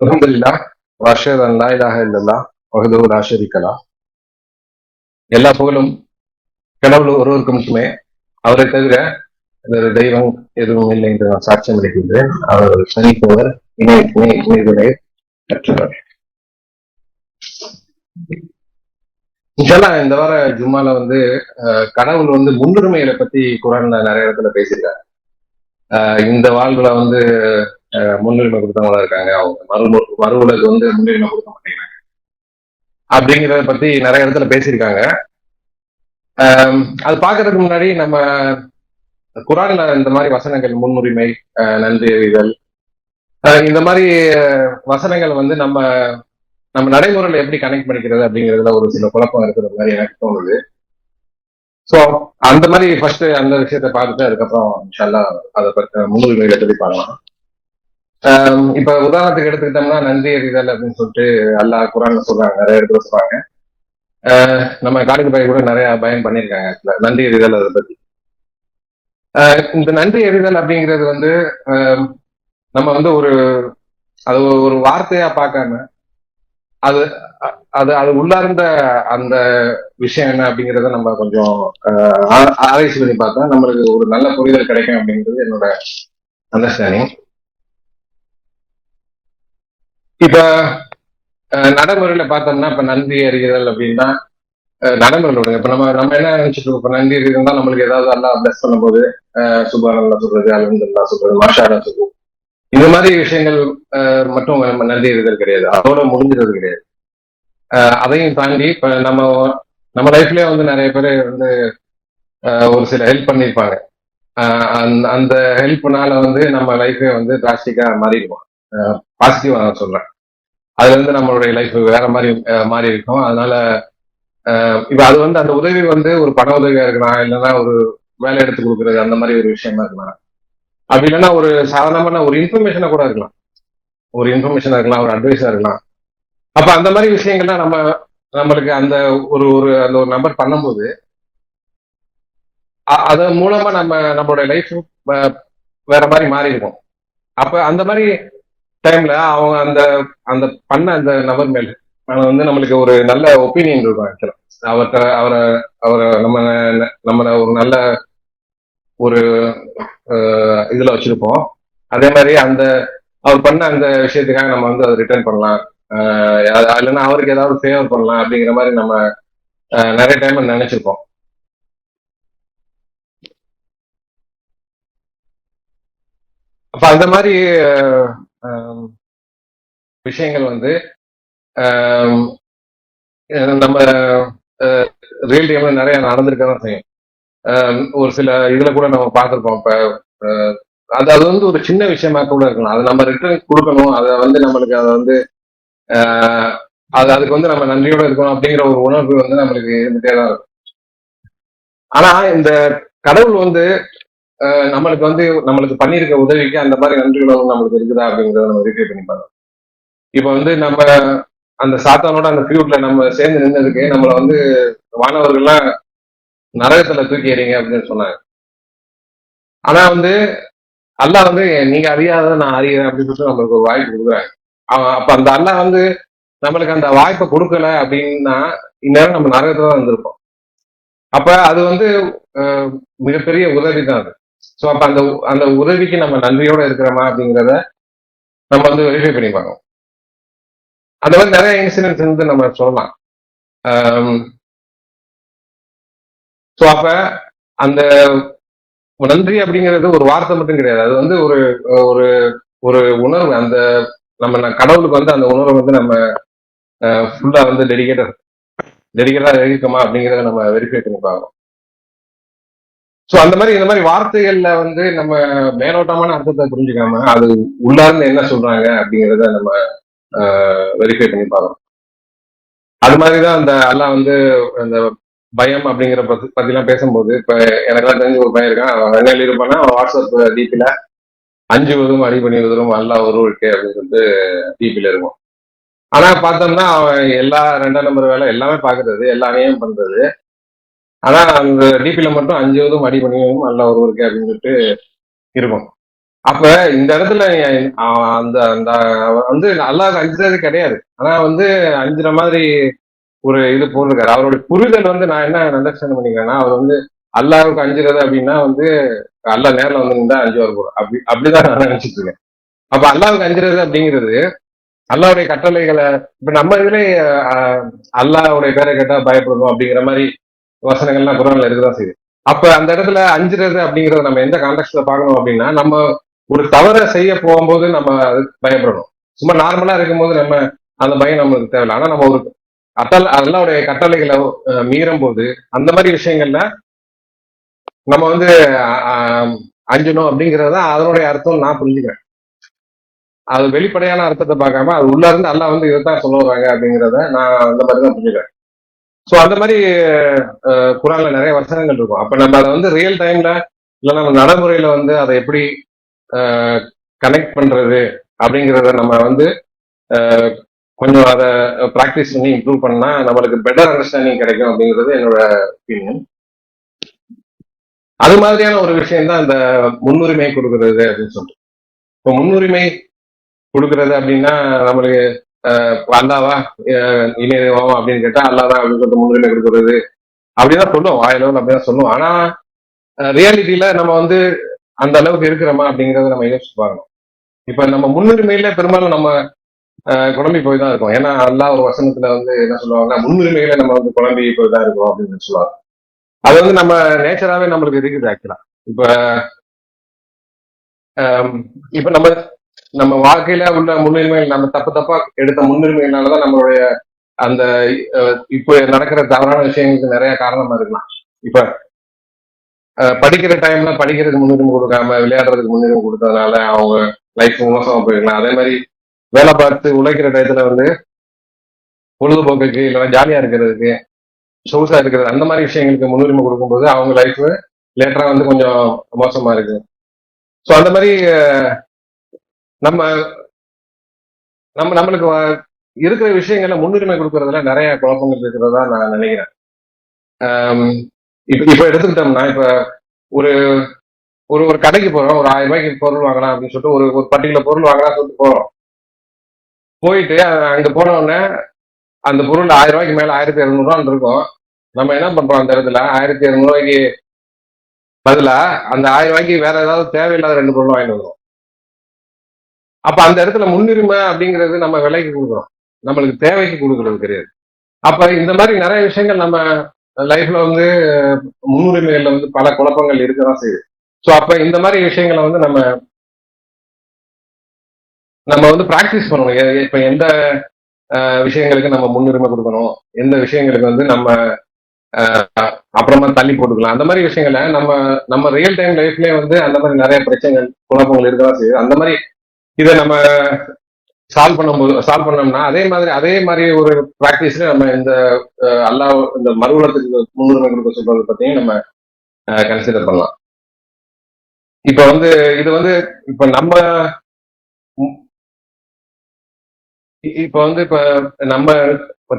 அல்ஹம்துலில்லாஹ் வஅஷ்ஹது அன் லா இலாஹ இல்லல்லாஹ் வஹ்தஹு லா ஷரீக லஹ். எல்லா புகழும் கடவுள் ஒருவருக்கு மட்டுமே. அவரை தவிர வேறு தெய்வம் எதுவும் இல்லை என்று நான் சாட்சியம் அளிக்கின்றேன். அவர் தனிப்பவர், இணைதுணை அற்றவர். இன்ஷால்லா இந்த வார ஜும்மால வந்து கடவுள் வந்து முன்னுரிமைகளை பத்தி குரான்ல நிறைய இடத்துல பேசியிருக்காங்க. இந்த வாழ்வுல வந்து முன்னுரிமை கொடுத்தவங்களா இருக்காங்க, அவங்க மறு உலகு வந்து முன்னுரிமை கொடுக்க மாட்டேங்கிறாங்க அப்படிங்கிறத பத்தி நிறைய இடத்துல பேசியிருக்காங்க. அது பாக்குறதுக்கு முன்னாடி நம்ம குரான்ல இந்த மாதிரி வசனங்கள், முன்னுரிமை, நன்றி அறிதல், இந்த மாதிரி வசனங்கள் வந்து நம்ம நம்ம நடைமுறையில எப்படி கனெக்ட் பண்ணிக்கிறது அப்படிங்கிறதுல ஒரு சில குழப்பம் இருக்கிற மாதிரி எனக்கு தோணுது. ஸோ அந்த மாதிரி ஃபர்ஸ்ட் அந்த விஷயத்த பார்த்துட்டு அதுக்கப்புறம் இன்ஷால்லா அதை பற்றி முன்னுரிமைகளை பற்றி பார்க்கலாம். இப்ப உதாரணத்துக்கு எடுத்துக்கிட்டோம்னா நன்றி அறிதல் அப்படின்னு சொல்லிட்டு அல்லாஹ் குரான்ல சொல்றாங்க, நிறைய இடத்துல சொல்றாங்க. நம்ம காலேஜ் பையன் கூட நிறைய பயன் பண்ணியிருக்காங்க நன்றி அறிதல். அதை பத்தி இந்த நன்றி அறிதல் அப்படிங்கிறது வந்து நம்ம வந்து அது ஒரு வார்த்தையா பார்க்காம அது அது அது உள்ளார்ந்த அந்த விஷயம் என்ன அப்படிங்கிறத நம்ம கொஞ்சம் ஆராய்ச்சி பண்ணி பார்த்தா நம்மளுக்கு ஒரு நல்ல புரிதல் கிடைக்கும் அப்படிங்கிறது என்னோட அண்டர்ஸ்டாண்டிங். இப்ப நடைமுறையில பார்த்தோம்னா இப்ப நன்றி அறிதல் அப்படின்னா நடைமுறையில் இப்ப நம்ம என்ன நினைச்சிட்டு இருக்கோம், இப்ப நன்றி இருந்தா நம்மளுக்கு ஏதாவது அல்லா பிளஸ் பண்ணும்போது சுபானல்லா சொல்றது, அல்ஹம்துலில்லாஹ் சொல்றது, மாஷாஅல்லா சொல்றது, இந்த மாதிரி விஷயங்கள் மட்டும் நம்ம நன்றி அறிதல் கிடையாது, அதோட முடிஞ்சிறது கிடையாது. அதையும் தாண்டி இப்ப நம்ம லைஃப்லயே வந்து நிறைய பேர் வந்து ஒரு சில ஹெல்ப் பண்ணியிருப்பாங்க. அந்த ஹெல்ப்னால வந்து நம்ம லைஃபே வந்து டிராஸ்டிக்கா மாறிடுவோம். பாசிட்டிவா நான் சொல்றேன். அதுல இருந்து நம்மளுடைய லைஃப் வேற மாதிரி மாறி இருக்கும். அதனால இப்ப அது வந்து அந்த உதவி வந்து ஒரு பண உதவியா இருக்கலாம், இல்லைன்னா ஒரு வேலை எடுத்து கொடுக்கறது, அந்த மாதிரி ஒரு விஷயமா இருக்கலாம். அப்படி இல்லைன்னா ஒரு சாதாரணமான ஒரு இன்ஃபர்மேஷனா கூட இருக்கலாம், ஒரு அட்வைஸா இருக்கலாம். அப்ப அந்த மாதிரி விஷயங்கள்லாம் நம்மளுக்கு அந்த ஒரு அந்த ஒரு நம்பர் பண்ணும்போது அதன் மூலமா நம்மளுடைய லைஃப் வேற மாதிரி மாறி இருக்கும். அப்ப அந்த மாதிரி டைம்ல அவங்க அந்த அந்த பண்ண அந்த நபர் மேல் வந்து நம்மளுக்கு ஒரு நல்ல ஒப்பீனியன் இருக்கும். ஆக்சுவலா அவரை நம்மள ஒரு நல்ல ஒரு இதுல வச்சிருப்போம். அதே மாதிரி அவர் பண்ண அந்த விஷயத்துக்காக நம்ம வந்து அதை ரிட்டர்ன் பண்ணலாம், இல்லைன்னா அவருக்கு ஏதாவது ஃபேவர் பண்ணலாம் அப்படிங்கிற மாதிரி நம்ம நிறைய டைம் நினைச்சிருப்போம். அப்ப அந்த மாதிரி விஷயங்கள் வந்து நம்ம ரியல் டைம்ல நிறைய நடந்திருக்கதான் செய்யும். ஒரு சில இதுல கூட நம்ம பார்த்திருப்போம். இப்ப அது வந்து ஒரு சின்ன விஷயமா கூட இருக்கலாம், அதை நம்ம ரிட்டர்ன் கொடுக்கணும், அதை வந்து நம்மளுக்கு அதை வந்து அதுக்கு வந்து நம்ம நன்றியோட இருக்கணும் அப்படிங்கிற ஒரு உணர்வு வந்து நம்மளுக்கு இருந்துட்டே தான் இருக்கும். ஆனா இந்த கடவுள் வந்து நம்மளுக்கு பண்ணியிருக்க உதவிக்கு அந்த மாதிரி நன்றி உணர்வு நம்மளுக்கு இருக்குதா அப்படிங்கிறத நம்ம வெரிஃபை பண்ணி பார்க்கணும். இப்ப வந்து நம்ம அந்த சாத்தானோட அந்த ஃபியூட்ல நம்ம சேர்ந்து நின்னதுக்கு நம்மளை வந்து மாணவர்கள்லாம் நரகத்துல தூக்கி எறிங்க அப்படின்னு சொன்னாங்க. ஆனா வந்து அல்லாஹ் வந்து நீங்க அறியாத நான் அறிகிறேன் அப்படின்னு சொல்லிட்டு நம்மளுக்கு ஒரு வாய்ப்பு கொடுக்குறாங்க. அப்ப அந்த அல்லாஹ் வந்து நம்மளுக்கு அந்த வாய்ப்பை கொடுக்கல அப்படின்னா இந்நேரம் நம்ம நரகத்துல தான் வந்திருப்போம். அப்ப அது வந்து மிகப்பெரிய உதவி தான் அது. ஸோ அப்ப அந்த உதவிக்கு நம்ம நன்றியோட இருக்கிறோமா அப்படிங்கிறத நம்ம வந்து வெரிஃபை பண்ணி பார்க்கணும். அந்த மாதிரி நிறைய இன்சிடென்ட்ஸ் வந்து நம்ம சொல்லலாம். ஸோ அப்ப அந்த நன்றி அப்படிங்கிறது ஒரு வார்த்தை மட்டும் கிடையாது, அது வந்து ஒரு ஒரு ஒரு உணர்வு. அந்த நம்ம கடவுளுக்கு வந்து அந்த உணர்வை வந்து நம்ம ஃபுல்லா வந்து டெடிகேட்டா இருக்கோமா அப்படிங்கிறத நம்ம வெரிஃபை பண்ணி பார்க்கணும். ஸோ அந்த மாதிரி இந்த மாதிரி வார்த்தைகள்ல வந்து நம்ம மேலோட்டமான அர்த்தத்தை புரிஞ்சுக்காம அது உள்ளார்ந்து என்ன சொல்றாங்க அப்படிங்கிறத நம்ம வெரிஃபை பண்ணி பார்க்கணும். அது மாதிரிதான் அந்த அல்லாஹ் வந்து அந்த பயம் அப்படிங்கிற பத்திலாம் பேசும்போது, இப்ப எனக்கெல்லாம் தெரிஞ்ச ஒரு பையன் இருக்கான், அவன் என்ன எழுதிருப்பான்னா வாட்ஸ்அப் டிபில 5 வரும் அடிபணிவதும் அல்லாஹ் ஒருவருக்கே அப்படின்னு சொல்லிட்டு டிபில இருக்கும். ஆனா பார்த்தோம்னா அவன் எல்லா 2ஆம் நம்பர் வேலை எல்லாமே பாக்குறது, எல்லாரையும் பண்றது. ஆனா அந்த டிபில மட்டும் 5 அடிபணிவதும் அல்லாஹ் ஒருவருக்கே அப்படின்னு சொல்லிட்டு இருக்கும். அப்ப இந்த இடத்துல அந்த அந்த வந்து அல்லாஹ் அஞ்சுறது கிடையாது. ஆனா வந்து அஞ்சுற மாதிரி ஒரு இது போட்டிருக்காரு. அவருடைய புரிதல் வந்து நான் என்ன அண்டர்ஸ்டாண்ட் பண்ணிக்கிறேன்னா, அவர் வந்து அல்லாஹ்வுக்கு அஞ்சுறது அப்படின்னா வந்து அல்லாஹ் நேர்ல வந்து நின்றா அஞ்சுவார் போல. அப்படிதான் நான் நினைச்சிட்டு இருக்கேன். அப்ப அல்லாஹ்வுக்கு அஞ்சுறது அப்படிங்கிறது அல்லாஹ்வுடைய கட்டளைகளை இப்ப நம்ம இதுல அஹ், அல்லாஹ்வுடைய பேரை கேட்டா பயப்படணும் அப்படிங்கிற மாதிரி வசனங்கள்லாம் குரான்ல இருக்குதான் செய்யுது. அப்ப அந்த இடத்துல அஞ்சுறது அப்படிங்கறத நம்ம எந்த கான்டெக்ட்ல பார்க்கணும் அப்படின்னா, நம்ம ஒரு தவறை செய்ய போகும்போது நம்ம அதுக்கு பயப்படணும். சும்மா நார்மலா இருக்கும்போது நம்ம அந்த பயம் நம்மளுக்கு தேவையில்லை. ஆனா நம்ம ஒரு அல்லாவுடைய கட்டளைகளை மீறும் போது அந்த மாதிரி விஷயங்கள்ல நம்ம வந்து அஹ், அஞ்சணும் அப்படிங்கறது தான் அதனுடைய அர்த்தம் நான் புரிஞ்சுக்கிறேன். அது வெளிப்படையான அர்த்தத்தை பார்க்காம அது உள்ள இருந்து அல்லாஹ் வந்து இதைத்தான் சொல்ல வராங்க அப்படிங்கிறத நான் அந்த மாதிரி தான் புரிஞ்சுக்கிறேன். ஸோ அந்த மாதிரி குரான்ல நிறைய வசனங்கள் இருக்கும். அப்ப நம்ம அதை வந்து ரியல் டைம்ல இல்ல நம்ம நடைமுறையில வந்து அதை எப்படி கனெக்ட் பண்றது அப்படிங்கிறத நம்ம வந்து அஹ், கொஞ்சம் அதை ப்ராக்டிஸ் பண்ணி இம்ப்ரூவ் பண்ணா நம்மளுக்கு பெட்டர் அண்டர்ஸ்டாண்டிங் கிடைக்கும் அப்படிங்கிறது என்னோட ஒப்பீனியன். அது மாதிரியான ஒரு விஷயம் தான் இந்த முன்னுரிமை கொடுக்கறது அப்படின்னு சொல்லிட்டு. இப்போ முன்னுரிமை கொடுக்கறது அப்படின்னா நம்மளுக்கு அல்லாவா இணையவாவா அப்படின்னு கேட்டா அல்லாதான் அப்படின்னு சொல்லிட்டு முன்னுரிமை கொடுக்கறது அப்படிதான் சொல்லுவோம், வாயிலவன் அப்படிதான் சொல்லுவோம். ஆனா ரியாலிட்டியில நம்ம வந்து அந்த அளவுக்கு இருக்கிறோமா அப்படிங்கறத நம்ம யோசிச்சு பார்க்கணும். இப்ப நம்ம முன்னுரிமையில பெரும்பாலும் நம்ம குழம்பி போய் தான் இருக்கோம். ஏன்னா எல்லா ஒரு வசனத்துல வந்து என்ன சொல்லுவாங்கன்னா முன்னுரிமையில நம்ம வந்து குழம்பி போய் தான் இருக்கோம் அப்படின்னு சொல்லுவாங்க. அது வந்து நம்ம நேச்சராவே நம்மளுக்கு இருக்குது ஆக்சுவலா. இப்ப ஆம், இப்ப நம்ம நம்ம வாழ்க்கையில உள்ள முன்னுரிமை நம்ம தப்பு தப்பா எடுத்த முன்னுரிமையினாலதான் நம்மளுடைய அந்த இப்போ நடக்கிற தவறான விஷயங்களுக்கு நிறைய காரணமா இருக்கலாம். இப்ப படிக்கிற டைம்ல படிக்கிறதுக்கு முன்னுரிமை கொடுக்காம விளையாடுறதுக்கு முன்னுரிமை கொடுத்ததுனால அவங்க லைஃப் மோசமா போயிருக்கலாம். அதே மாதிரி வேலை பார்த்து உழைக்கிற டயத்துல வந்து பொழுதுபோக்குக்கு இல்லைன்னா ஜாலியா இருக்கிறதுக்கு சொகுசா இருக்கிறது அந்த மாதிரி விஷயங்களுக்கு முன்னுரிமை கொடுக்கும்போது அவங்க லைஃப் லேட்டரா வந்து கொஞ்சம் மோசமா இருக்கு. ஸோ அந்த மாதிரி நம்ம நம்ம நம்மளுக்கு இருக்கிற விஷயங்கள்ல முன்னுரிமை கொடுக்கறதுல நிறைய குழப்பங்கள் இருக்கிறதா நான் நினைக்கிறேன். இப்ப இப்ப எடுத்துக்கிட்டோம்னா இப்ப ஒரு ஒரு ஒரு கடைக்கு போறோம், ஒரு 1000 ரூபாய்க்கு பொருள் வாங்கலாம் அப்படின்னு சொல்லிட்டு ஒரு ஒரு பர்டிகுலர் பொருள் வாங்கலாம் சொல்லிட்டு போறோம். போயிட்டு அங்க போன உடனே அந்த பொருள் 1000 ரூபாய்க்கு மேல 1200 இருக்கும். நம்ம என்ன பண்றோம் அந்த இடத்துல 1200 ரூபாய்க்கு பதிலா அந்த 1000 ரூபாய்க்கு வேற ஏதாவது தேவையில்லாத 2 பொருள் வாங்கிட்டு வருவோம். அப்ப அந்த இடத்துல முன்னுரிமை அப்படிங்கிறது நம்ம விலைக்கு கொடுக்குறோம், நம்மளுக்கு தேவைக்கு கொடுக்கறது கிடையாது. அப்ப இந்த மாதிரி நிறைய விஷயங்கள் நம்ம லைஃப்ல வந்து முன்னுரிமைகள்ல வந்து பல குழப்பங்கள் இருக்கதான் செய்யுது. ஸோ அப்ப இந்த மாதிரி விஷயங்களை வந்து நம்ம நம்ம வந்து பிராக்டிஸ் பண்ணணும். இப்ப எந்த விஷயங்களுக்கு நம்ம முன்னுரிமை கொடுக்கணும், எந்த விஷயங்களுக்கு வந்து நம்ம அப்புறமா தள்ளி போட்டுக்கலாம், அந்த மாதிரி விஷயங்களை நம்ம நம்ம ரியல் டைம் லைஃப்லயே வந்து அந்த மாதிரி நிறைய பிரச்சனைகள் குழப்பங்கள் இருக்கதான் செய்யுது. அந்த மாதிரி இதை நம்ம சால்வ் பண்ணோம்னா அதே மாதிரி ஒரு பிராக்டிஸ்ல நம்ம இந்த அல்லாஹ் இந்த மறுவலத்துக்கு முன்னுரிமை கொடுக்க சொல்றது பத்தியும் நம்ம கன்சிடர் பண்ணலாம். இப்ப வந்து இது வந்து இப்ப நம்ம இப்ப வந்து இப்ப நம்ம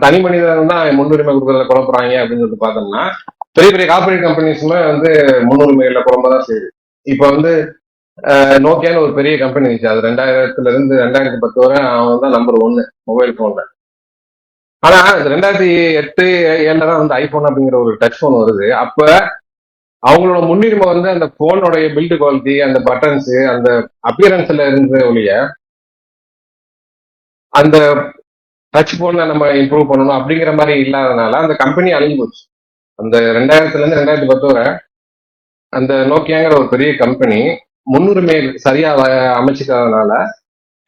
தனி மனிதன் தான் முன்னுரிமை கொடுக்கறத குழப்புறாங்க அப்படின்னு சொல்லிட்டு பார்த்தோம்னா பெரிய பெரிய கார்பரேட் கம்பெனிஸுமே வந்து முன்னுரிமைகள்ல குழம்ப தான் செய்யுது. இப்ப வந்து நோக்கியான்னு ஒரு பெரிய கம்பெனி இருந்துச்சு, அது 2000 இருந்து 2010 வரை அவன் தான் நம்பர் 1 மொபைல் போன்ல. ஆனா 2008-7 தான் வந்து ஐபோன் அப்படிங்கிற ஒரு டச் போன் வருது. அப்ப அவங்களோட முன்னுரிமை வந்து அந்த போனோடைய பில்டு குவாலிட்டி, அந்த பட்டன்ஸ், அந்த அப்பியரன்ஸ்ல இருந்த ஒழிய அந்த டச் போன்ல நம்ம இம்ப்ரூவ் பண்ணணும் அப்படிங்கிற மாதிரி இல்லாதனால அந்த கம்பெனி அழிஞ்சு போச்சு. அந்த 2000 இருந்து 2010 வரை அந்த நோக்கியாங்கிற ஒரு பெரிய கம்பெனி முன்னுரிமை சரியா அமைச்சுக்காதனால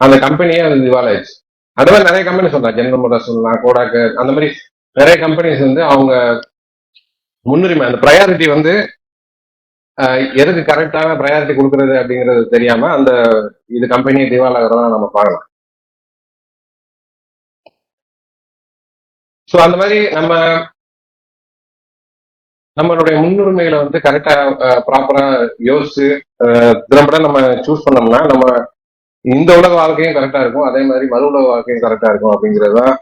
அந்த கம்பெனியே வந்து திவால் ஆயிடுச்சு. அது மாதிரி நிறைய கம்பெனி சொல்லலாம், ஜெனரல் மோட்டார்ஸ் சொல்லலாம், கோடாக்கு, அந்த மாதிரி நிறைய கம்பெனிஸ் வந்து அவங்க முன்னுரிமை அந்த ப்ரையாரிட்டி வந்து எதுக்கு கரெக்டான ப்ரையாரிட்டி கொடுக்கறது அப்படிங்கிறது தெரியாம அந்த இது கம்பெனியை திவால் ஆகிறதா நம்ம பார்க்கலாம். ஸோ அந்த மாதிரி நம்மளுடைய முன்னுரிமைகளை வந்து கரெக்டா ப்ராப்பரா யோசிச்சு திறம்பட நம்ம சூஸ் பண்ணோம்னா நம்ம இந்த உலக வாழ்க்கையும் கரெக்டா இருக்கும், அதே மாதிரி மறு உலக வாழ்க்கையும் கரெக்டா இருக்கும் அப்படிங்கிறது தான்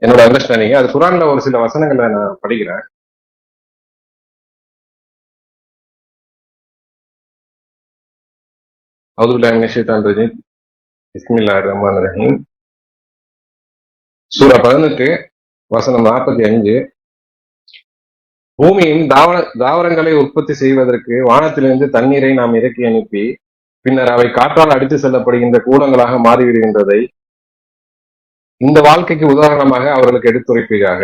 என்னோட அண்டர்ஸ்டாண்டிங். அது குரான்ல ஒரு சில வசனங்களை நான் படிக்கிறேன். அவுதுபில்லாஹி மினஷ் ஷைத்தானிர் ரஜீம். பிஸ்மில்லாஹிர் ரஹ்மானிர் ரஹீம். சூரா 18 வசனம் 45. பூமியின் தாவரங்களை உற்பத்தி செய்வதற்கு வானத்திலிருந்து தண்ணீரை நாம் இறக்கி அனுப்பி பின்னர் அவை காற்றால் அடித்து செல்லப்படுகின்ற கூலங்களாக மாறிவிடுகின்றதை இந்த வாழ்க்கைக்கு உதாரணமாக அவர்களுக்கு எடுத்துரைப்பீராக.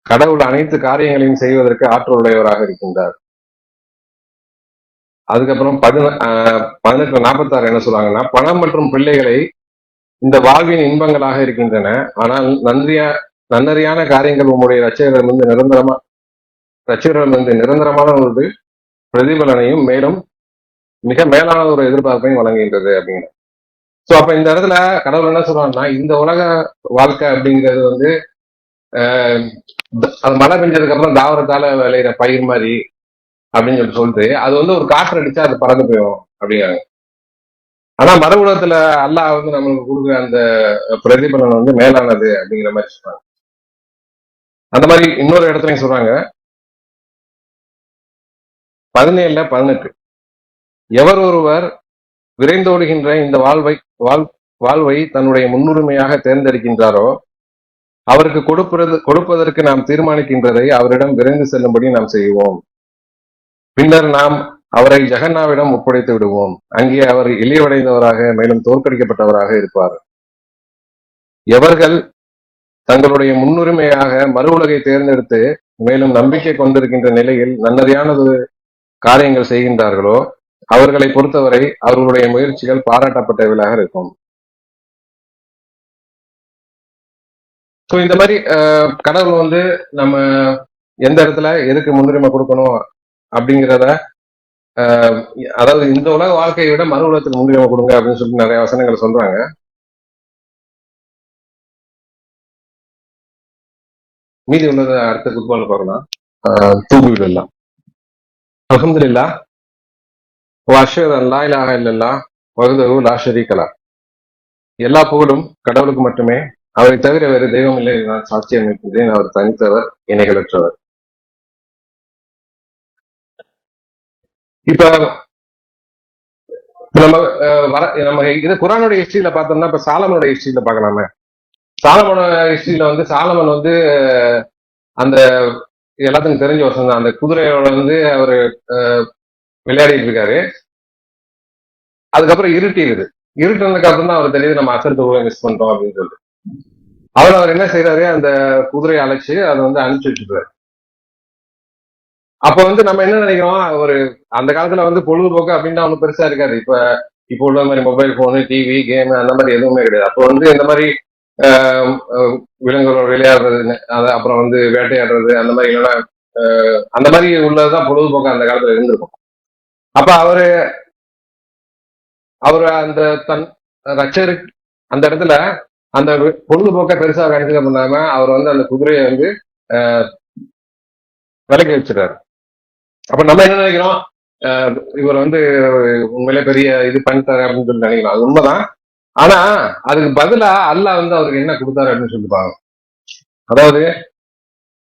கடவுள் அனைத்து காரியங்களையும் செய்வதற்கு ஆற்றல் உடையவராக இருக்கின்றார். அதுக்கப்புறம் 18:46 என்ன சொல்றாங்கன்னா, பணம் மற்றும் பிள்ளைகளை இந்த வாழ்வின் இன்பங்களாக இருக்கின்றன, ஆனால் நன்னறியான காரியங்கள் உங்களுடைய ரட்சகரிடமிருந்து நிரந்தரமான ஒரு பிரதிபலனையும் மேலும் மிக மேலான ஒரு எதிர்பார்ப்பையும் வழங்குகின்றது அப்படிங்கிற. சோ அப்ப இந்த இடத்துல கடவுள் என்ன சொல்றாங்கன்னா, இந்த உலக வாழ்க்கை அப்படிங்கிறது வந்து அது மழை பெஞ்சதுக்கு அப்புறம் தாவரத்தால விளையிற பயிர் மாதிரி அப்படின்னு சொல்லிட்டு அது வந்து ஒரு காற்று அடிச்சா அது பறந்து போயிடும் அப்படிங்கிறாங்க. ஆனா மறு உலகத்துல அல்லாஹ் வந்து நம்மளுக்கு கொடுக்குற அந்த பிரதிபலன் வந்து மேலானது அப்படிங்கிற மாதிரி சொல்றாங்க. அந்த மாதிரி இன்னொரு இடத்துலயும் சொல்றாங்க 17:18, எவர் ஒருவர் விரைந்தோடுகின்ற இந்த வாழ்வை தன்னுடைய முன்னுரிமையாக தேர்ந்தெடுக்கின்றாரோ அவருக்கு கொடுப்பதற்கு நாம் தீர்மானிக்கின்றதை அவரிடம் விரைந்து செல்லும்படி நாம் செய்வோம். பின்னர் நாம் அவரை ஜெகன்னாவிடம் ஒப்படைத்து விடுவோம். அங்கே அவர் இழிவடைந்தவராக மேலும் தோற்கடிக்கப்பட்டவராக இருப்பார். எவர்கள் தங்களுடைய முன்னுரிமையாக மறு உலகை தேர்ந்தெடுத்து மேலும் நம்பிக்கை கொண்டிருக்கின்ற நிலையில் நன்னறியானது காரியங்கள் செய்கின்றார்களோ அவர்களை பொறுத்தவரை அவர்களுடைய முயற்சிகள் பாராட்டப்பட்டவைகளாக இருக்கும். ஸோ இந்த மாதிரி கடவுள் வந்து நம்ம எந்த இடத்துல எதுக்கு முன்னுரிமை கொடுக்கணும் அப்படிங்கிறத, அதாவது இந்த உலக வாழ்க்கையை விட மறு உலகத்துக்கு முன்னுரிமை கொடுங்க அப்படின்னு சொல்லிட்டு நிறைய வசனங்களை சொல்றாங்க. மீதி உள்ளதை அடுத்த குத்பால பார்க்கலாம். தூபில்லாம் அல்ஹம்துலில்லாஹ் வ அஷ்ஹது அன் லா இலாஹா இல்லல்லாஹ் வஹ்தஹு லா ஷரீக லஹ். எல்லா புகழும் கடவுளுக்கு மட்டுமே, அவரை தவிர வேறு தெய்வம் இல்லை நான் சாட்சியம் இருக்கின்றேன். அவர் தனித்தவர், இணைகளற்றவர். இப்ப நம்ம இது குர்ஆனுடைய ஹிஸ்டரியில பார்த்தோம்னா இப்ப சாலமனோட ஹிஸ்டரியில பார்க்கலாமே. சாலமோன ஹிஸ்டரியில வந்து சாலமன் வந்து அந்த எல்லாத்துக்கும் தெரிஞ்ச வசனம் தான், அந்த குதிரையோட வந்து அவரு விளையாடிட்டு இருக்காரு. அதுக்கப்புறம் இருட்டுனதுக்கு அப்புறம் தான் அவர் தெரியுது நம்ம அசர் தொகுதியை மிஸ் பண்றோம் அப்படின்னு சொல்லிட்டு அவர் என்ன செய்யறாரு, அந்த குதிரையை அழைச்சு அதை வந்து அனுப்பிச்சு வச்சுருக்காரு. அப்ப வந்து நம்ம என்ன நினைக்கிறோம், ஒரு அந்த காலத்துல வந்து பொழுதுபோக்கு அப்படின்னா ஒன்றும் பெருசா இருக்காது. இப்போ உள்ள மாதிரி மொபைல் போனு, டிவி, கேம் அந்த மாதிரி எதுவுமே கிடையாது. அப்போ வந்து இந்த மாதிரி விலங்குகளோட விளையாடுறது, அப்புறம் வந்து வேட்டையாடுறது, அந்த மாதிரி இல்லைன்னா அந்த மாதிரி உள்ளதுதான் பொழுதுபோக்கு அந்த காலத்துல இருந்திருக்கும். அப்ப அவரு அந்த தன் ரட்சரு அந்த இடத்துல அந்த பொழுதுபோக்க பெருசா கன்சிடர் பண்ணாம அவர் வந்து அந்த குதிரையை வந்து விலக்கி வச்சிருக்காரு. அப்ப நம்ம என்ன நினைக்கிறோம், இவர் வந்து உண்மையிலே பெரிய இது பண்ணிட்டாரு அப்படின்னு சொல்லி நினைக்கிறோம். அது உண்மைதான். ஆனா அதுக்கு பதிலா அல்லாஹ் வந்து அவருக்கு என்ன கொடுத்தாரு அப்படின்னு சொல்லிப்பாங்க. அதாவது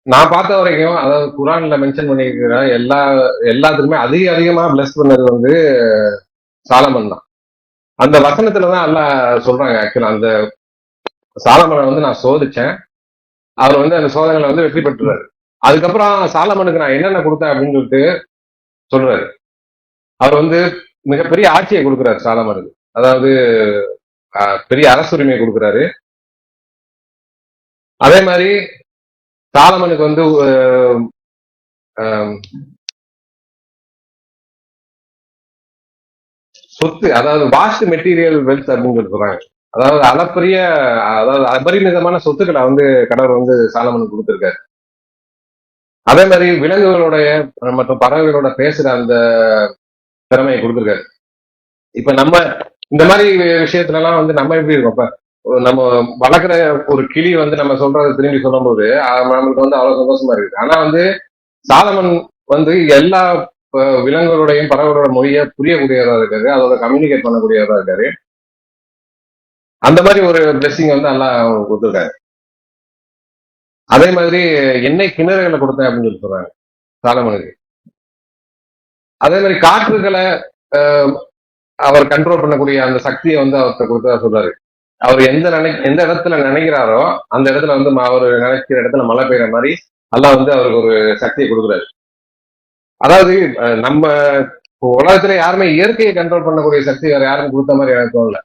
நான் பார்த்த வரைக்கும், அதாவது குர்ஆன்ல மென்ஷன் பண்ணியிருக்கிற எல்லாத்துக்குமே அதிகமா பிளஸ் பண்ணது வந்து சாலமன் தான். அந்த வசனத்துலதான் அல்லாஹ் சொல்றாங்க. ஆக்சுவலா அந்த சாலமனை வந்து நான் சோதிச்சேன், அவர் வந்து அந்த சோதனையில வந்து வெற்றி பெற்றுறாரு. அதுக்கப்புறம் சாலமனுக்கு நான் என்னென்ன கொடுத்தேன் அப்படின்னு சொல்லிட்டு சொல்றாரு. அவர் வந்து மிகப்பெரிய ஆட்சியை கொடுக்குறாரு சாலமனுக்கு. அதாவது பெரிய அரசுரிமையை கொடுக்குறாரு. அதே மாதிரி சாலமனுக்கு வந்து சொத்து, அதாவது வாஸ்ட் மெட்டீரியல் வெல்த் அப்படின்னு சொல்றாங்க. அதாவது அதாவது அபரிமிதமான சொத்துக்களை வந்து கடவுள் வந்து சாலமனுக்கு கொடுத்திருக்காரு. அதே மாதிரி விலங்குகளுடைய மற்றும் பறவைகளோட பேசுற அந்த திறமையை கொடுத்திருக்காரு. இப்ப நம்ம இந்த மாதிரி விஷயத்துல எல்லாம் வந்து நம்ம எப்படி இருக்கோம், இப்ப நம்ம வளர்க்குற ஒரு கிளி வந்து நம்ம சொல்றதை திரும்பி சொல்லும் போது நம்மளுக்கு வந்து அவ்வளவு சந்தோஷமா இருக்கு. ஆனா வந்து சாலமன் வந்து எல்லா விலங்குகளுடையும் பறவைகளோட மொழியை புரியக்கூடியதா இருக்காரு, அதோட கம்யூனிகேட் பண்ணக்கூடியதா இருக்காரு. அந்த மாதிரி ஒரு பிளெஸிங் வந்து நல்லா கொடுத்துருக்காரு. அதே மாதிரி எண்ணெய் கிணறுகளை கொடுத்தேன் அப்படின்னு சொல்லி சொல்றாங்க சாலமனுக்கு. அதே மாதிரி காற்றுகளை அவர் கண்ட்ரோல் பண்ணக்கூடிய அந்த சக்தியை வந்து அவர்கிட்ட கொடுத்ததா சொல்றாரு. அவர் எந்த இடத்துல நினைக்கிறாரோ அந்த இடத்துல வந்து அவர் நினைக்கிற இடத்துல மழை பெய்யற மாதிரி அல்லாஹ் வந்து அவருக்கு ஒரு சக்தியை கொடுக்குறாரு. அதாவது நம்ம உலகத்துல யாருமே இயற்கையை கண்ட்ரோல் பண்ணக்கூடிய சக்தி வேற யாரும் கொடுத்த மாதிரி எனக்கு தோணல.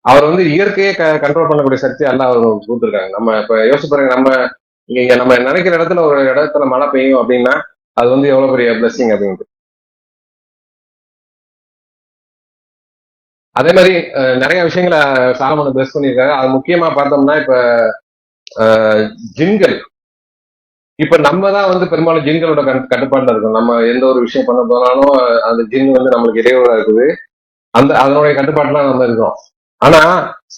அவர் வந்து இயற்கையை கண்ட்ரோல் பண்ணக்கூடிய சக்தி அல்லாஹ் அவருக்கு கொடுத்துருக்காங்க. நம்ம இப்ப யோசிச்சு பாருங்க, இங்க நம்ம நினைக்கிற இடத்துல ஒரு இடத்துல மழை பெய்யும் அப்படின்னா அது வந்து எவ்வளவு பெரிய பிளஸிங் அப்படின்ட்டு. அதே மாதிரி நிறைய விஷயங்களை சாலமன் பிளஸ் பண்ணியிருக்காரு. அது முக்கியமா பார்த்தோம்னா இப்ப ஜின்கள், இப்ப நம்ம தான் வந்து பெரும்பாலும் ஜின்களோட கட்டுப்பாடுல இருக்கும். நம்ம எந்த ஒரு விஷயம் பண்ண போனாலும் அந்த ஜின் வந்து நம்மளுக்கு இடையூறா இருக்குது. அதனுடைய கட்டுப்பாட்டுலாம் நம்ம இருக்கோம். ஆனா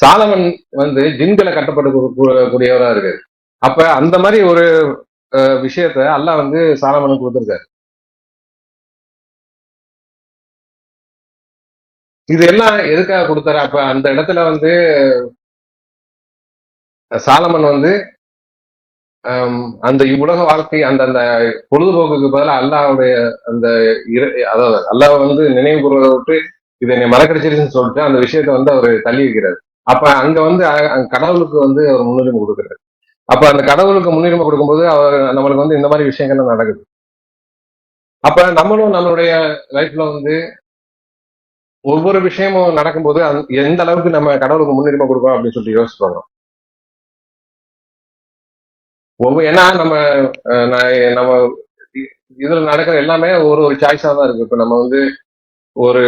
சாலமன் வந்து ஜின்களை கட்டுப்படக்கூடியவரா இருக்கு. அப்ப அந்த மாதிரி ஒரு விஷயத்த அல்லாஹ் வந்து சாலமனுக்கு கொடுத்துருக்காரு. இது எல்லாம் எதுக்காக கொடுத்தாரு? அப்ப அந்த இடத்துல வந்து சாலமன் வந்து அந்த இவ்வுலக வாழ்க்கை அந்த அந்த பொழுதுபோக்குக்கு பதிலாக அல்லாவுடைய அந்த அதாவது அல்லாஹ் வந்து நினைவு கூறுவதை விட்டு இதை என்னை மறக்கடிச்சிருச்சுன்னு சொல்லிட்டு அந்த விஷயத்த வந்து அவர் தள்ளி வைக்கிறார். அப்ப அங்க வந்து கடவுளுக்கு வந்து அவர் முன்னுரிமை கொடுக்குறாரு. அப்ப அந்த கடவுளுக்கு முன்னுரிமை கொடுக்கும்போது அவர் நம்மளுக்கு வந்து இந்த மாதிரி விஷயங்கள்லாம் நடக்குது. அப்ப நம்மளும் நம்மளுடைய லைஃப்ல வந்து ஒவ்வொரு விஷயமும் நடக்கும்போது எந்த அளவுக்கு நம்ம கடவுளுக்கு முன்னுரிமை கொடுக்கணும் அப்படின்னு சொல்லிட்டு யோசிப்பாங்க. ஏன்னா நம்ம நம்ம இதுல நடக்கிற எல்லாமே ஒரு ஒரு சாய்ஸா தான் இருக்கு. இப்ப நம்ம வந்து ஒரு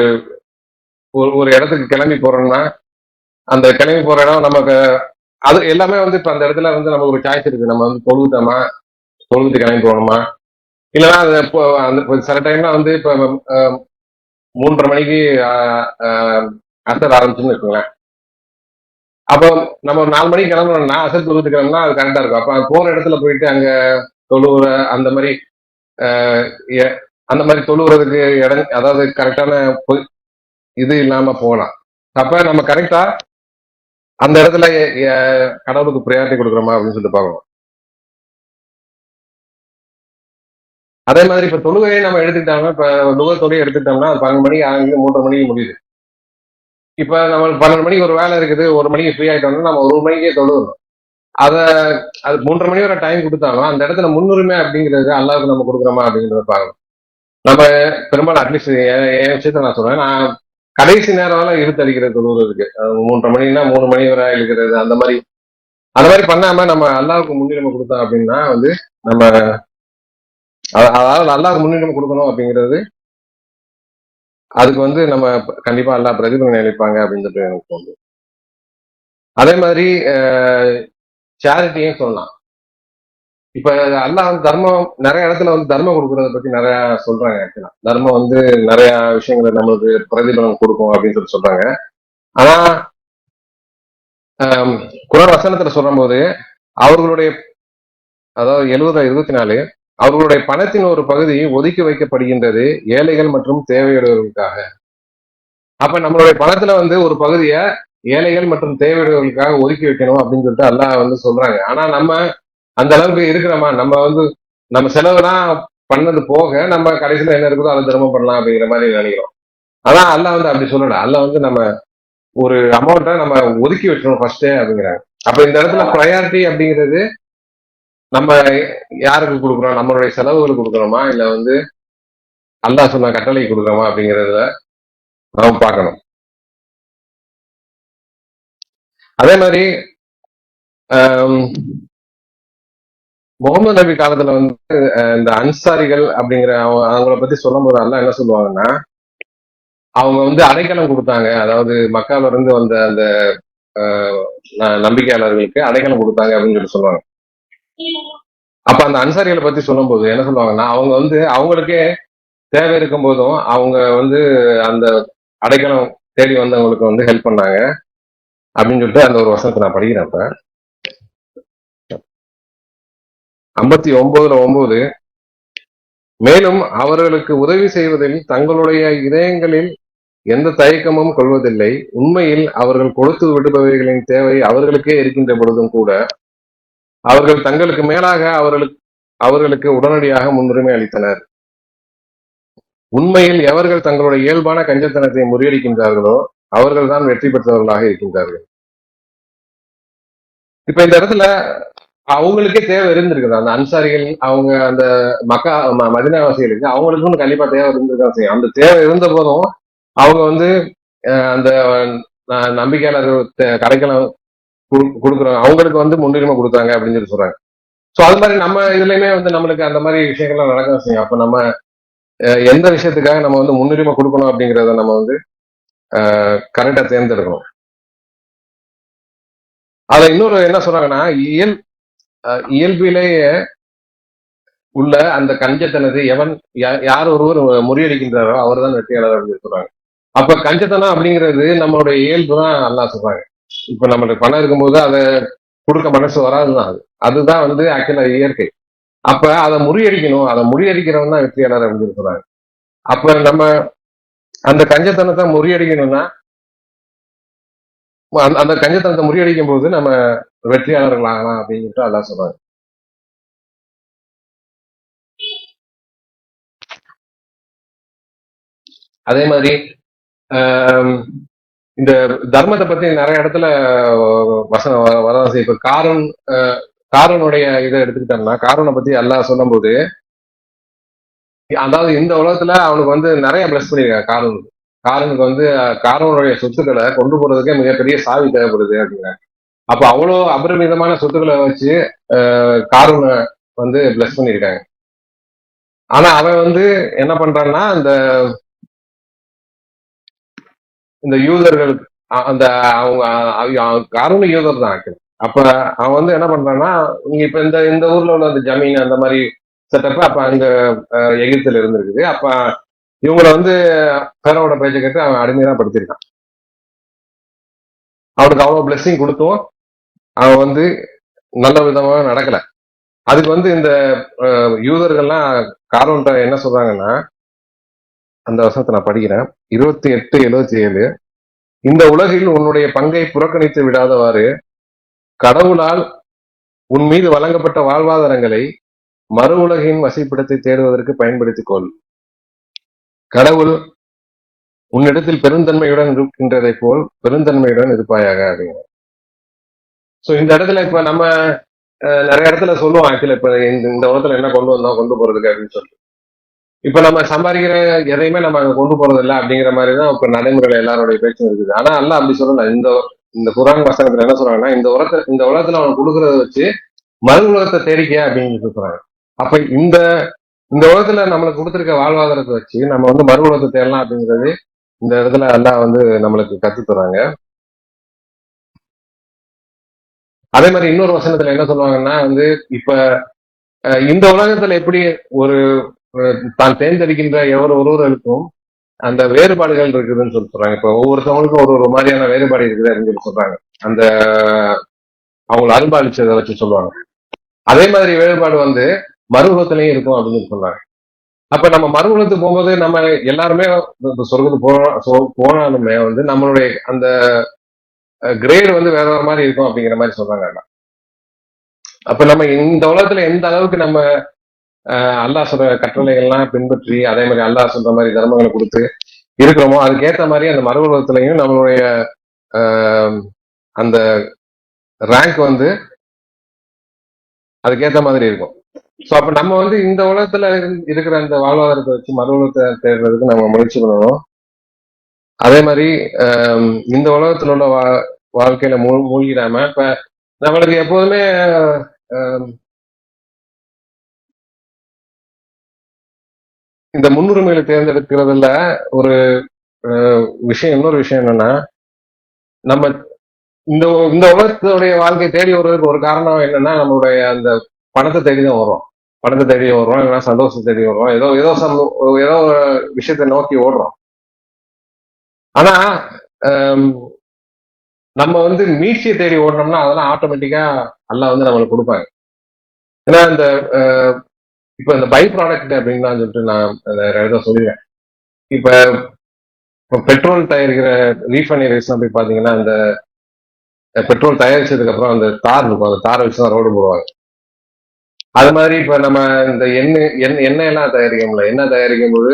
ஒரு இடத்துக்கு கிளம்பி போறோம்னா அந்த கிளம்பி போற இடம் நமக்கு அது எல்லாமே வந்து இப்ப அந்த இடத்துல வந்து நமக்கு ஒரு சாய்ஸ் இருக்கு. நம்ம வந்து தொழுதுட்டு கிளம்பி போகணுமா, இல்லைன்னா அந்த சில டைம்ல வந்து இப்ப 3:30 மணிக்கு அசர் ஆரம்பிச்சுன்னு இருக்குங்களேன். அப்போ நம்ம ஒரு 4 மணிக்கு கிளம்புறோம்னா அசர் தொழுதுட்டு கிளம்புனா அது கரெக்டா இருக்கும். அப்ப போற இடத்துல போயிட்டு அங்க தொழுவுற அந்த மாதிரி தொழுவுறதுக்கு இடம், அதாவது கரெக்டான இது இல்லாம போகலாம். அப்ப நம்ம கரெக்டா அந்த இடத்துல கடவுளுக்கு ப்ரையாரிட்டி கொடுக்குறோமா அப்படின்னு சொல்லிட்டு பார்க்கணும். அதே மாதிரி இப்ப தொழுகையை நம்ம எடுத்துக்கிட்டோம்னா, இப்ப தொழுகையை எடுத்துக்கிட்டோம்னா அது 12 மணிக்கு ஆரம்பிச்சு 3:30 மணிக்கு முடியுது. இப்ப நம்ம 12 மணிக்கு ஒரு வேலை இருக்குது, 1 மணிக்கு ஃப்ரீ ஆயிட்டோம்னா நம்ம 1 மணிக்கே தொழுகணும். அது 3:30 மணி வரை டைம் கொடுத்தாலும் அந்த இடத்துல முன்னுரிமை அப்படிங்கிறது அல்லாவுக்கு நம்ம கொடுக்குறோமா அப்படிங்கிறத பார்க்கணும். நம்ம பெரும்பாலும் அட்லீஸ்ட் என் விஷயத்த நான் சொல்றேன், நான் கடைசி நேரம் இழுத்தடிக்கிறது தொழுகிறதுக்கு 3:30 மணினா 3 மணி வரை இழுக்கிறது, அந்த மாதிரி பண்ணாம நம்ம அல்லாவுக்கு முன்னுரிமை கொடுத்தோம் அப்படின்னா வந்து நம்ம அதாவது அல்லாவுக்கு முன்னுரிமை கொடுக்கணும் அப்படிங்கிறது அதுக்கு வந்து நம்ம கண்டிப்பா அல்லா பிரதிபலனை அளிப்பாங்க அப்படின்னு சொல்லிட்டு எனக்கு தோணுது. அதே மாதிரி சேரிட்டியும் சொல்லலாம். இப்ப அல்லாஹ் வந்து தர்மம் நிறைய இடத்துல வந்து தர்மம் கொடுக்கறத பத்தி நிறைய சொல்றாங்க. ஆக்சுவலா தர்மம் வந்து நிறைய விஷயங்களை நம்மளுக்கு பிரதிபலன் கொடுக்கும் அப்படின்னு சொல்லி சொல்றாங்க. ஆனா குரான் வசனத்துல சொல்லும் போது அவர்களுடைய, அதாவது 70-24, அவர்களுடைய பணத்தின் ஒரு பகுதி ஒதுக்கி வைக்கப்படுகின்றது ஏழைகள் மற்றும் தேவையுடையவர்களுக்காக. அப்ப நம்மளுடைய பணத்துல வந்து ஒரு பகுதியை ஏழைகள் மற்றும் தேவையுடையவர்களுக்காக ஒதுக்கி வைக்கணும் அப்படின்னு சொல்லிட்டு அல்லாஹ் வந்து சொல்றாங்க. ஆனா நம்ம அந்த அளவுக்கு இருக்கிறோமா? நம்ம வந்து நம்ம செலவுலாம் பண்ணது போக நம்ம கடைசியில என்ன இருக்குதோ அதை திரும்ப பண்ணலாம் அப்படிங்கிற மாதிரி நினைக்கிறோம். அதான் அல்லாஹ் வந்து அப்படி சொல்லல. அல்லாஹ் வந்து நம்ம ஒரு அமௌண்ட்டை நம்ம ஒதுக்கி வைக்கணும் ஃபர்ஸ்டே அப்படிங்கிறாங்க. அப்ப இந்த இடத்துல ப்ரையாரிட்டி அப்படிங்கிறது நம்ம யாருக்கு கொடுக்குறோம்? நம்மளுடைய செலவுகளுக்கு கொடுக்குறோமா, இல்ல வந்து அல்லாஹ் சொன்ன கட்டளை கொடுக்குறோமா அப்படிங்கிறத நாம பார்க்கணும். அதே மாதிரி முகமது நபி காலத்துல வந்து இந்த அன்சாரிகள் அப்படிங்கிற அவங்கள பத்தி சொல்லும் போது எல்லாம் என்ன சொல்லுவாங்கன்னா, அவங்க வந்து அடைக்கலம் கொடுத்தாங்க. அதாவது மக்கால இருந்து வந்த அந்த நம்பிக்கையாளர்களுக்கு அடைக்கலம் கொடுத்தாங்க அப்படின்னு சொல்லி சொல்லுவாங்க. அப்ப அந்த அன்சாரிகளை பத்தி சொல்லும் போது என்ன சொல்லுவாங்கன்னா, அவங்க வந்து அவங்களுக்கே தேவை இருக்கும் போதும் அவங்க வந்து அந்த அடைக்கலம் தேடி வந்தவங்களுக்கு வந்து ஹெல்ப் பண்ணாங்க அப்படின்னு சொல்லிட்டு அந்த ஒரு வசனத்தை நான் படிக்கிறேன். அப்ப 59:9, மேலும் அவர்களுக்கு உதவி செய்வதில் தங்களுடைய இதயங்களில் எந்த தயக்கமும் கொள்வதில்லை. உண்மையில் அவர்கள் கொடுத்து விடுபவைகளின் தேவை அவர்களுக்கே இருக்கின்ற பொழுதும் கூட அவர்கள் தங்களுக்கு மேலாக அவர்களுக்கு உடனடியாக முன்னுரிமை அளித்தனர். உண்மையில் எவர்கள் தங்களுடைய இயல்பான கஞ்சத்தனத்தை முறியடிக்கின்றார்களோ அவர்கள் தான் வெற்றி பெற்றவர்களாக இருக்கின்றார்கள். இப்ப இந்த இடத்துல அவங்களுக்கே தேவை இருந்திருக்குது. அந்த அன்சாரிகள் அவங்க அந்த மக்கா மதினாவாசிகளுக்கு அவங்களுக்கும் கண்டிப்பா தேவை இருந்திருக்கா செய்யும். அந்த தேவை இருந்த போதும் அவங்க வந்து அந்த நம்பிக்கையாளர் கடைக்கெல்லாம் கொடுக்குறாங்க, அவங்களுக்கு வந்து முன்னுரிமை கொடுத்தாங்க அப்படின்னு சொல்லி சொல்றாங்க. ஸோ அது மாதிரி நம்ம இதுலயுமே வந்து நம்மளுக்கு அந்த மாதிரி விஷயங்கள்லாம் நடக்க செய்யும். அப்ப நம்ம எந்த விஷயத்துக்காக நம்ம வந்து முன்னுரிமை கொடுக்கணும் அப்படிங்கிறத நம்ம வந்து கரெக்டா தேர்ந்தெடுக்கணும். அத இன்னொரு என்ன சொல்றாங்கன்னா, இயல்பிலேயே உள்ள அந்த கஞ்சத்தனது எவன் யார் ஒருவர் முறியடிக்கின்றாரோ அவர் தான் வெற்றியாளர் அப்படின்னு சொல்றாங்க. அப்ப கஞ்சத்தனம் அப்படிங்கிறது நம்மளுடைய இயல்பு தான் நல்லா சொல்றாங்க. இப்ப நம்மளுக்கு பணம் இருக்கும்போது அதை கொடுக்க மனசு வராதுதான். அதுதான் வந்து ஆக்சுவலா இயற்கை. அப்ப அதை முறியடிக்கணும், அதை முறியடிக்கிறவன் தான் வெற்றியாளர் அப்படின்னு சொல்றாங்க. அப்ப நம்ம அந்த கஞ்சத்தனத்தை முறியடிக்கணும்னா அந்த கஞ்சத்தனத்தை முறியடிக்கும் போது நம்ம வெற்றியாளர்கள் ஆகலாம் அப்படின்ட்டு அதான் சொல்றாங்க. அதே மாதிரி இந்த தர்மத்தை பத்தி நிறைய இடத்துல வசனம் வரதான் செய்யும். இப்ப காரனுடைய இதை எடுத்துக்கிட்டோம்னா, காரனை பத்தி எல்லாம் சொல்லும் போது, அதாவது இந்த உலகத்துல அவனுக்கு வந்து நிறைய பிளஸ் பண்ணிருக்காங்க. காரனுக்கு வந்து காரனுடைய சொத்துக்களை கொண்டு போறதுக்கே மிகப்பெரிய சாவி தேவைப்படுது அப்படிங்கிறாங்க. அப்ப அவ்வளவு அபரிமிதமான சொத்துக்களை வச்சு காரனை வந்து பிளஸ் பண்ணிருக்காங்க. ஆனா அவன் வந்து என்ன பண்றான்னா, இந்த யூதர்கள் அந்த அவங்க காரண யூதர் தான் ஆக்சுவலி. அப்ப அவன் வந்து என்ன பண்றான்னா, நீங்க இப்ப இந்த ஊர்ல உள்ள அந்த ஜமீன் அந்த மாதிரி செட்டப் அப்ப அங்க எகிப்துல இருந்திருக்குது. அப்ப இவங்களை வந்து பேரோட பேச்சை கேட்டு அவன் அடிமைதான் படுத்திருக்கான். அவனுக்கு அவ்வளவு பிளெஸிங் கொடுத்தும் அவன் வந்து நல்ல விதமா நடக்கல. அதுக்கு வந்து இந்த யூதர்கள்லாம் காரணம் என்ன சொல்றாங்கன்னா, அந்த வசனத்தை நான் படிக்கிறேன், 28:77. இந்த உலகில் உன்னுடைய பங்கை புறக்கணித்து விடாதவாறு கடவுளால் உன் மீது வழங்கப்பட்ட வாழ்வாதாரங்களை மறு உலகின் வசிப்பிடத்தை தேடுவதற்கு பயன்படுத்திக் கொள். கடவுள் உன்னிடத்தில் பெருந்தன்மையுடன் இருக்கின்றதை போல் பெருந்தன்மையுடன் இருப்பாயாக அப்படிங்கிற. சோ இந்த இடத்துல இப்ப நம்ம நிறைய இடத்துல சொல்லுவோம் ஆக்சுவலா, இப்ப இந்த உலகத்துல என்ன கொண்டு வந்தோம் கொண்டு போறதுக்கு அப்படின்னு சொல்லிட்டு. இப்ப நம்ம சம்பாதிக்கிற எதையுமே நம்ம அங்க கொண்டு போறது இல்லை அப்படிங்கிற மாதிரிதான் இப்ப நடைமுறையில எல்லாருடைய பேச்சும் இருக்குது. ஆனா எல்லாம் அப்படி சொல்லல. இந்த குரான் வசனத்துல என்ன சொல்றாங்கன்னா, இந்த உலகத்துல அவன் கொடுக்கறத வச்சு மறு உலகத்தை தேடிக்க அப்படின்னு சொல்றாங்க. அப்ப இந்த உலகத்துல நம்மளுக்கு கொடுத்திருக்க வாழ்வாதாரத்தை வச்சு நம்ம வந்து மறு உலகத்தை தேடலாம் அப்படிங்கிறது இந்த இடத்துல எல்லாம் வந்து நம்மளுக்கு கத்து தராங்க. அதே மாதிரி இன்னொரு வசனத்துல என்ன சொல்லுவாங்கன்னா வந்து, இப்ப இந்த உலகத்துல எப்படி ஒரு தான் தேர்ந்தெடுக்கின்ற ஒருவருக்கும் அந்த வேறுபாடுகள் இருக்குதுன்னு சொல்லி சொல்றாங்க. இப்ப ஒவ்வொருத்தவங்களுக்கும் ஒரு மாதிரியான வேறுபாடு இருக்குது அப்படின்னு சொல்லி சொல்றாங்க. அந்த அவங்களை அரும்பாலிச்சதை வச்சு சொல்லுவாங்க. அதே மாதிரி வேறுபாடு வந்து மறுகுலத்திலையும் இருக்கும் அப்படின்னு சொல்றாங்க. அப்ப நம்ம மறுகுலத்துக்கு போகும்போது நம்ம எல்லாருமே சொர்க்கத்துக்கு போனாலுமே வந்து நம்மளுடைய அந்த கிரேடு வந்து வேற வேற மாதிரி இருக்கும் அப்படிங்கிற மாதிரி சொல்றாங்க. அப்ப நம்ம இந்த உலகத்துல எந்த அளவுக்கு நம்ம அல்லாஹ் சொல்ற கட்டளைகள்லாம் பின்பற்றி அதே மாதிரி அல்லாஹ் சொல்ற மாதிரி தர்மங்களை கொடுத்து இருக்கிறோமோ, அதுக்கேற்ற மாதிரி அந்த மறு உலகத்திலையும் நம்மளுடைய அந்த ரேங்க் வந்து அதுக்கேற்ற மாதிரி இருக்கும். ஸோ அப்ப நம்ம வந்து இந்த உலகத்துல இருக்கிற அந்த வாழ்வாதாரத்தை வச்சு மறு உலகத்தை தேடுறதுக்கு நம்ம முயற்சி பண்ணணும். அதே மாதிரி இந்த உலகத்துல உள்ள வாழ்க்கையில மூழ்கிடாம இப்ப நம்மளுக்கு எப்போதுமே இந்த முன்னுரிமைகளை தேர்ந்தெடுக்கிறதுல ஒரு விஷயம், இன்னொரு விஷயம் என்னன்னா, நம்ம இந்த உலகத்துடைய வாழ்க்கை தேடி வருவதற்கு ஒரு காரணம் என்னன்னா, நம்மளுடைய அந்த பணத்தை தேடிதான் வரும். பணத்தை தேடி வருவோம், இல்லைன்னா சந்தோஷத்தை தேடி வருவோம், ஏதோ ஏதோ ஒரு விஷயத்தை நோக்கி ஓடுறோம். ஆனா நம்ம வந்து மீட்சியை தேடி ஓடணும்னா அதெல்லாம் ஆட்டோமேட்டிக்கா அல்லாஹ் வந்து நம்மளுக்கு கொடுப்பாங்க. ஏன்னா இந்த இப்ப இந்த பை ப்ராடக்ட் அப்படின்னு சொல்லிட்டு நான் இதை சொல்லிடுறேன். இப்ப பெட்ரோல் தயாரிக்கிற ரீஃபைனரிஸ் போய் பாத்தீங்கன்னா, அந்த பெட்ரோல் தயாரிச்சதுக்கு அப்புறம் அந்த தார் இருக்கும், அந்த தாரை வச்சுதான் ரோடு போடுவாங்க. அது மாதிரி இப்ப நம்ம இந்த எண்ணெய் எல்லாம் தயாரிக்க முடியல. எண்ணெய் தயாரிக்கும் போது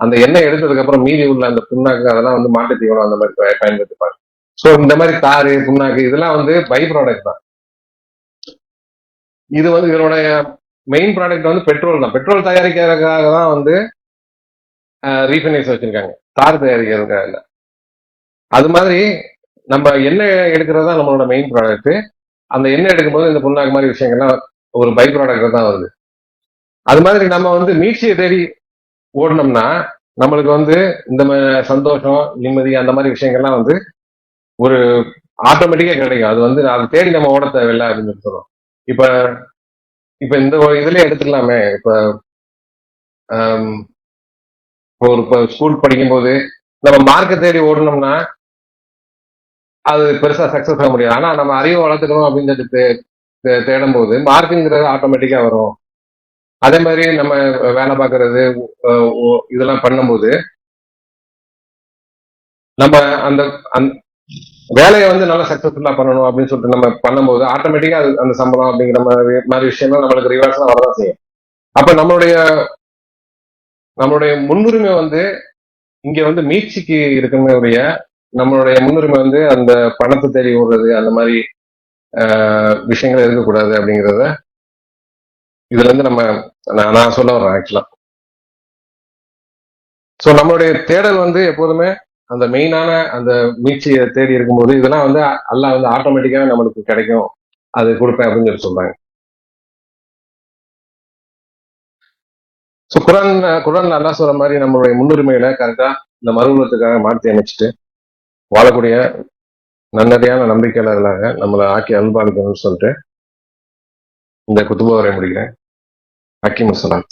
அந்த எண்ணெய் எடுத்ததுக்கு அப்புறம் மீதி உள்ள அந்த புண்ணாக்கு அதெல்லாம் வந்து மாட்டு தீவனம் அந்த மாதிரி பயன்படுத்திப்பாங்க. ஸோ இந்த மாதிரி தாரு புண்ணாக்கு இதெல்லாம் வந்து பை ப்ராடக்ட் தான். இது வந்து இதனுடைய மெயின் ப்ராடக்ட் வந்து பெட்ரோல் தான். பெட்ரோல் தயாரிக்கிறதுக்காக தான் வந்து ரீஃபைனரிஸ் வச்சிருக்காங்க, தார் தயாரிக்கிறதுக்காக இல்லை. அது மாதிரி நம்ம எண்ணெய் எடுக்கிறது தான் நம்மளோட மெயின் ப்ராடக்ட். அந்த எண்ணெய் எடுக்கும்போது இந்த புண்ணாக்கு மாதிரி விஷயங்கள்லாம் ஒரு பை ப்ராடக்ட் தான் வருது. அது மாதிரி நம்ம வந்து மீட்சியை தேடி ஓடணும்னா நம்மளுக்கு வந்து இந்த சந்தோஷம் நிம்மதி அந்த மாதிரி விஷயங்கள்லாம் வந்து ஒரு ஆட்டோமேட்டிக்கா கிடைக்கும். அது வந்து அதை தேடி நம்ம ஓட தேவையில்லை அப்படின்னு சொல்றோம். இப்ப இப்ப இந்த இதுலயே எடுத்துக்கலாமே. இப்ப ஒரு ஸ்கூல் படிக்கும் போது நம்ம மார்க்கை தேடி ஓடணும்னா அது பெருசா சக்சஸ் ஆக முடியாது. ஆனா நம்ம அறிவை வளர்த்துக்கணும் அப்படின்னு சொல்லிட்டு தேடும் போது மார்க்குங்கிறது ஆட்டோமேட்டிக்கா வரும். அதே மாதிரி நம்ம வேலை பார்க்கறது இதெல்லாம் பண்ணும்போது நம்ம அந்த வேலையை வந்து நல்லா சக்சஸ்ஃபுல்லா பண்ணணும் அப்படின்னு சொல்லிட்டு நம்ம பண்ணும்போது ஆட்டோமேட்டிக்கா அந்த சம்பளம் அப்படிங்கிற மாதிரி விஷயம்லாம் நம்மளுக்கு ரிவார்ட்ஸ் தான் வரதான் செய்யும். அப்ப நம்மளுடைய முன்னுரிமை வந்து இங்க வந்து மீட்சிக்கு இருக்கக்கூடிய நம்மளுடைய முன்னுரிமை வந்து அந்த பணத்தை தேடி ஓடுறது அந்த மாதிரி விஷயங்கள் இருக்கக்கூடாது அப்படிங்கிறத இதுல இருந்து நான் சொல்ல வர்றேன் ஆக்சுவலா. ஸோ நம்மளுடைய தேடல் வந்து எப்போதுமே அந்த மெயினான அந்த மீட்சியை தேடி இருக்கும்போது இதெல்லாம் வந்து அல்லாஹ் வந்து ஆட்டோமேட்டிக்காவே நம்மளுக்கு கிடைக்கும், அது கொடுப்பேன் அப்படின்னு சொல்லி சொல்றாங்க. ஸோ குரான்ல அல்லாஹ் சொல்ற மாதிரி நம்மளுடைய முன்னுரிமைகளை கரெக்டா இந்த மறுபுறத்துக்காக மாற்றி அமைச்சிட்டு வாழக்கூடிய நன்னறியான நம்பிக்கையாளர்களாக நம்மளை ஆக்கி அன்பாளிக்கணும்னு சொல்லிட்டு இந்த குத்துபா வரை முடிக்கிறேன். அக்கீம் அஸ்ஸலாம்.